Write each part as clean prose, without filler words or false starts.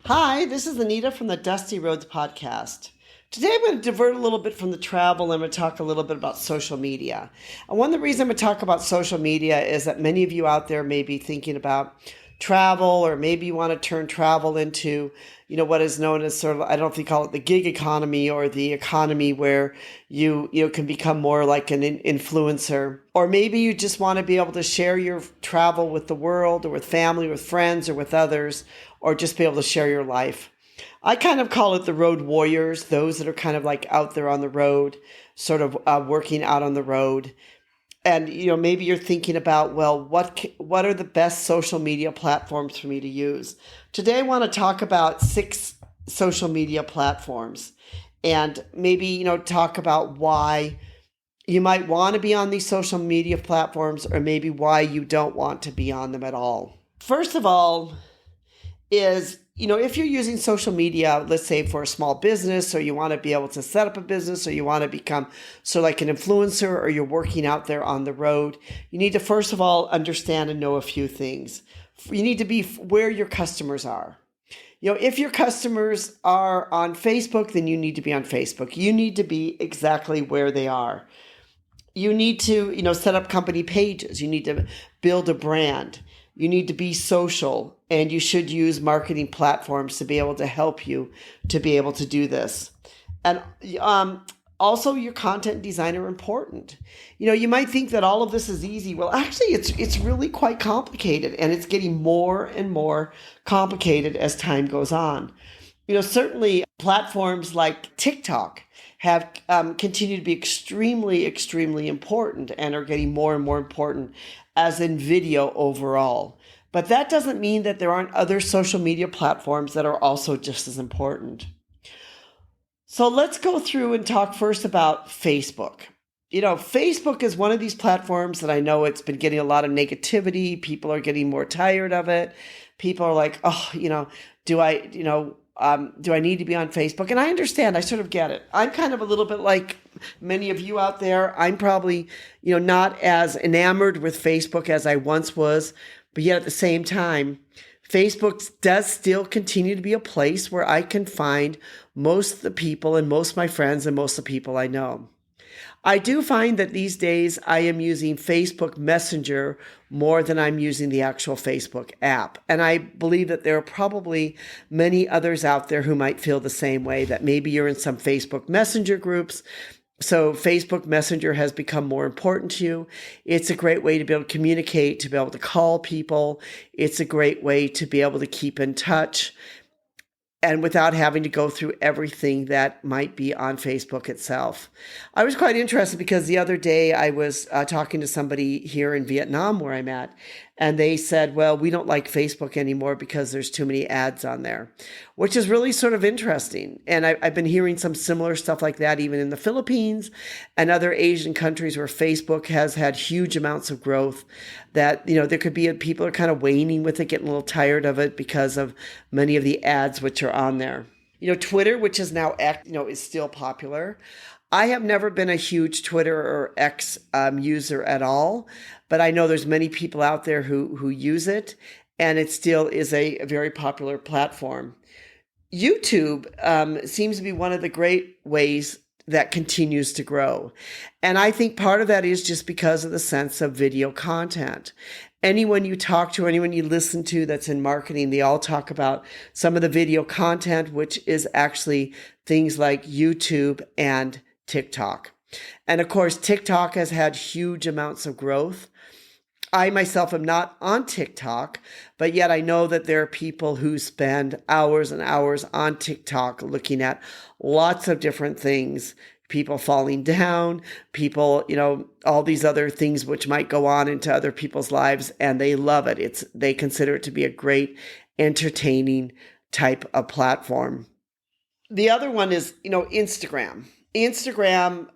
Hi, this is Anita from the Dusty Roads podcast. Today I'm going to divert a little bit from the travel and I'm going to talk a little bit about social media. And one of the reasons I'm going to talk about social media is that many of you out there may be thinking about travel, or maybe you want to turn travel into, what is known as sort of, I don't know if you call it the gig economy or the economy where you can become more like an influencer. Or maybe you just want to be able to share your travel with the world or with family, with friends or with others, or just be able to share your life. I kind of call it the road warriors, those that are kind of like out there on the road, sort of working out on the road. And, maybe you're thinking about, well, what are the best social media platforms for me to use? Today, I want to talk about 6 social media platforms and maybe, talk about why you might want to be on these social media platforms or maybe why you don't want to be on them at all. First of all is, if you're using social media, let's say for a small business, or you want to be able to set up a business, or you want to become sort of like an influencer, or you're working out there on the road, you need to first of all understand and know a few things. You need to be where your customers are. If your customers are on Facebook, then you need to be on Facebook. You need to be exactly where they are. You need to, set up company pages. You need to build a brand. You need to be social, and you should use marketing platforms to be able to help you to be able to do this. And also, your content designer important. You might think that all of this is easy. Well, actually, it's really quite complicated, and it's getting more and more complicated as time goes on. Certainly platforms like TikTok have continued to be extremely, extremely important and are getting more and more important as in video overall. But that doesn't mean that there aren't other social media platforms that are also just as important. So let's go through and talk first about Facebook. Facebook is one of these platforms that I know it's been getting a lot of negativity. People are getting more tired of it. People are like, do I need to be on Facebook? And I understand. I sort of get it. I'm kind of a little bit like many of you out there. I'm probably, not as enamored with Facebook as I once was, but yet at the same time, Facebook does still continue to be a place where I can find most of the people and most of my friends and most of the people I know. I do find that these days I am using Facebook Messenger more than I'm using the actual Facebook app. And I believe that there are probably many others out there who might feel the same way, that maybe you're in some Facebook Messenger groups. So Facebook Messenger has become more important to you. It's a great way to be able to communicate, to be able to call people. It's a great way to be able to keep in touch, and without having to go through everything that might be on Facebook itself. I was quite interested because the other day I was talking to somebody here in Vietnam where I'm at, and they said, well, we don't like Facebook anymore because there's too many ads on there, which is really sort of interesting. And I've been hearing some similar stuff like that even in the Philippines and other Asian countries where Facebook has had huge amounts of growth, that, there could be people are kind of waning with it, getting a little tired of it because of many of the ads which are on there. Twitter, which is now X, is still popular. I have never been a huge Twitter or X user at all, but I know there's many people out there who use it, and it still is a very popular platform. YouTube seems to be one of the great ways that continues to grow. And I think part of that is just because of the sense of video content. Anyone you talk to, anyone you listen to that's in marketing, they all talk about some of the video content, which is actually things like YouTube and TikTok. And of course, TikTok has had huge amounts of growth. I myself am not on TikTok, but yet I know that there are people who spend hours and hours on TikTok looking at lots of different things, people falling down, people, all these other things which might go on into other people's lives, and they love it. They consider it to be a great, entertaining type of platform. The other one is, Instagram. Instagram,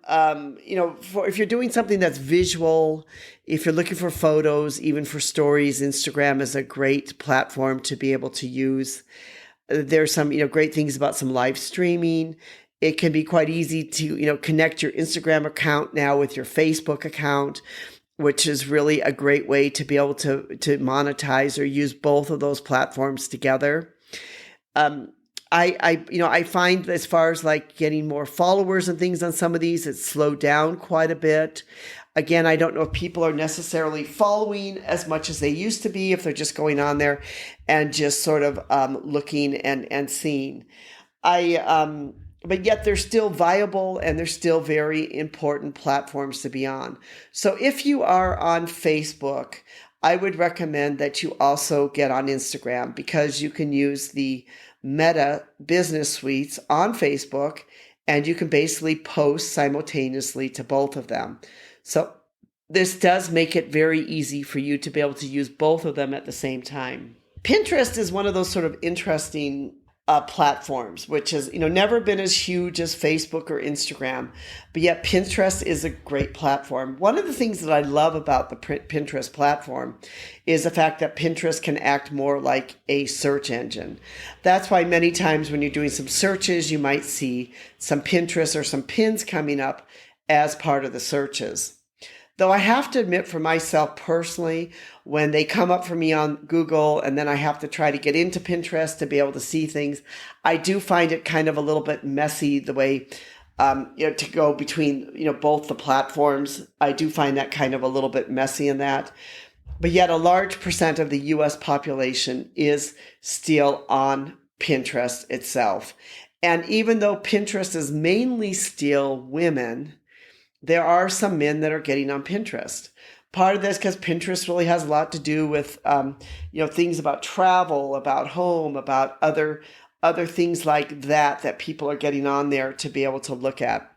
if you're doing something that's visual, if you're looking for photos, even for stories, Instagram is a great platform to be able to use. There's some, great things about some live streaming. It can be quite easy to, connect your Instagram account now with your Facebook account, which is really a great way to be able to monetize or use both of those platforms together. Um, I find as far as like getting more followers and things on some of these, it's slowed down quite a bit. Again, I don't know if people are necessarily following as much as they used to be, if they're just going on there and just sort of looking and seeing. But yet they're still viable and they're still very important platforms to be on. So if you are on Facebook, I would recommend that you also get on Instagram, because you can use the Meta business suites on Facebook and you can basically post simultaneously to both of them. So this does make it very easy for you to be able to use both of them at the same time. Pinterest is one of those sort of interesting platforms, which has never been as huge as Facebook or Instagram, but yet Pinterest is a great platform. One of the things that I love about the Pinterest platform is the fact that Pinterest can act more like a search engine. That's why many times when you're doing some searches, you might see some Pinterest or some pins coming up as part of the searches. Though I have to admit for myself personally, when they come up for me on Google and then I have to try to get into Pinterest to be able to see things, I do find it kind of a little bit messy the way, to go between, both the platforms. I do find that kind of a little bit messy in that. But yet a large percent of the US population is still on Pinterest itself. And even though Pinterest is mainly still women, there are some men that are getting on Pinterest. Part of this because Pinterest really has a lot to do with, things about travel, about home, about other things like that people are getting on there to be able to look at.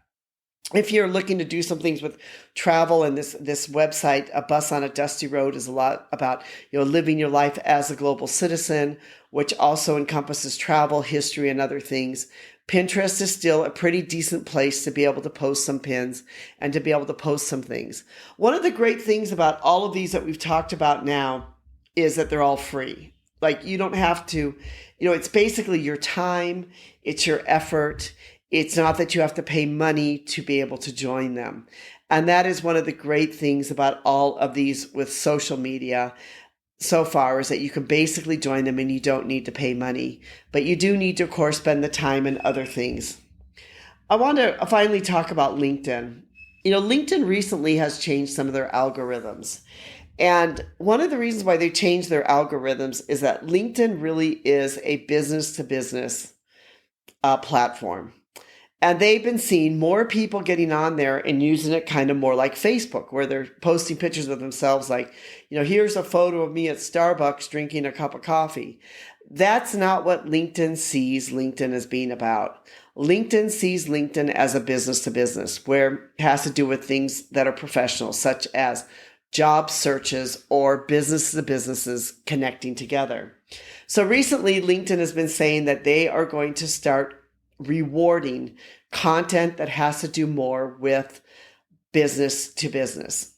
If you're looking to do some things with travel, and this website, A Bus on a Dusty Road, is a lot about, living your life as a global citizen, which also encompasses travel, history, and other things. Pinterest is still a pretty decent place to be able to post some pins and to be able to post some things. One of the great things about all of these that we've talked about now is that they're all free. Like, you don't have to, it's basically your time, it's your effort. It's not that you have to pay money to be able to join them. And that is one of the great things about all of these with social media so far, is that you can basically join them and you don't need to pay money. But you do need to, of course, spend the time and other things. I want to finally talk about LinkedIn. LinkedIn recently has changed some of their algorithms. And one of the reasons why they changed their algorithms is that LinkedIn really is a business-to-business platform. And they've been seeing more people getting on there and using it kind of more like Facebook, where they're posting pictures of themselves like, here's a photo of me at Starbucks drinking a cup of coffee. That's not what LinkedIn sees LinkedIn as being about. LinkedIn sees LinkedIn as a business to business, where it has to do with things that are professional, such as job searches or business to businesses connecting together. So recently, LinkedIn has been saying that they are going to start rewarding content that has to do more with business to business.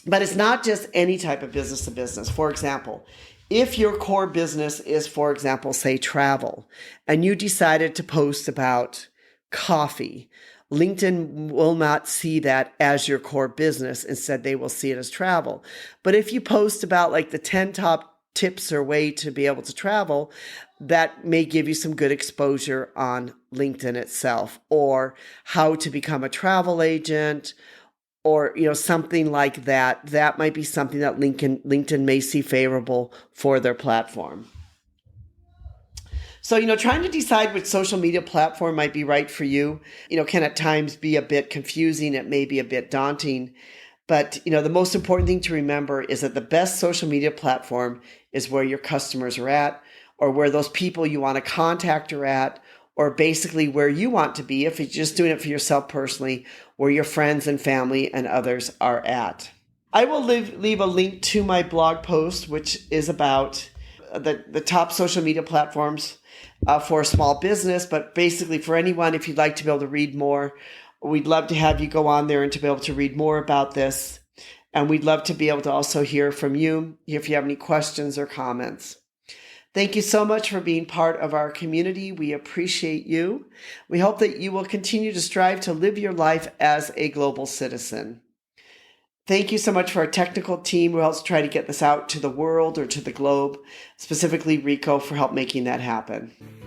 But it's not just any type of business to business. For example, if your core business is, for example, say travel, and you decided to post about coffee, LinkedIn will not see that as your core business. Instead, they will see it as travel. But if you post about like the 10 top tips or way to be able to travel, that may give you some good exposure on LinkedIn itself, or how to become a travel agent, or something like that. That might be something that LinkedIn may see favorable for their platform. So, trying to decide which social media platform might be right for you, can at times be a bit confusing. It may be a bit daunting. But, the most important thing to remember is that the best social media platform is where your customers are at, or where those people you want to contact are at, or basically where you want to be, if you're just doing it for yourself personally, where your friends and family and others are at. I will leave a link to my blog post, which is about the top social media platforms for a small business, but basically for anyone, if you'd like to be able to read more, we'd love to have you go on there and to be able to read more about this. And we'd love to be able to also hear from you if you have any questions or comments. Thank you so much for being part of our community. We appreciate you. We hope that you will continue to strive to live your life as a global citizen. Thank you so much for our technical team who helps try to get this out to the world or to the globe, specifically Rico for help making that happen.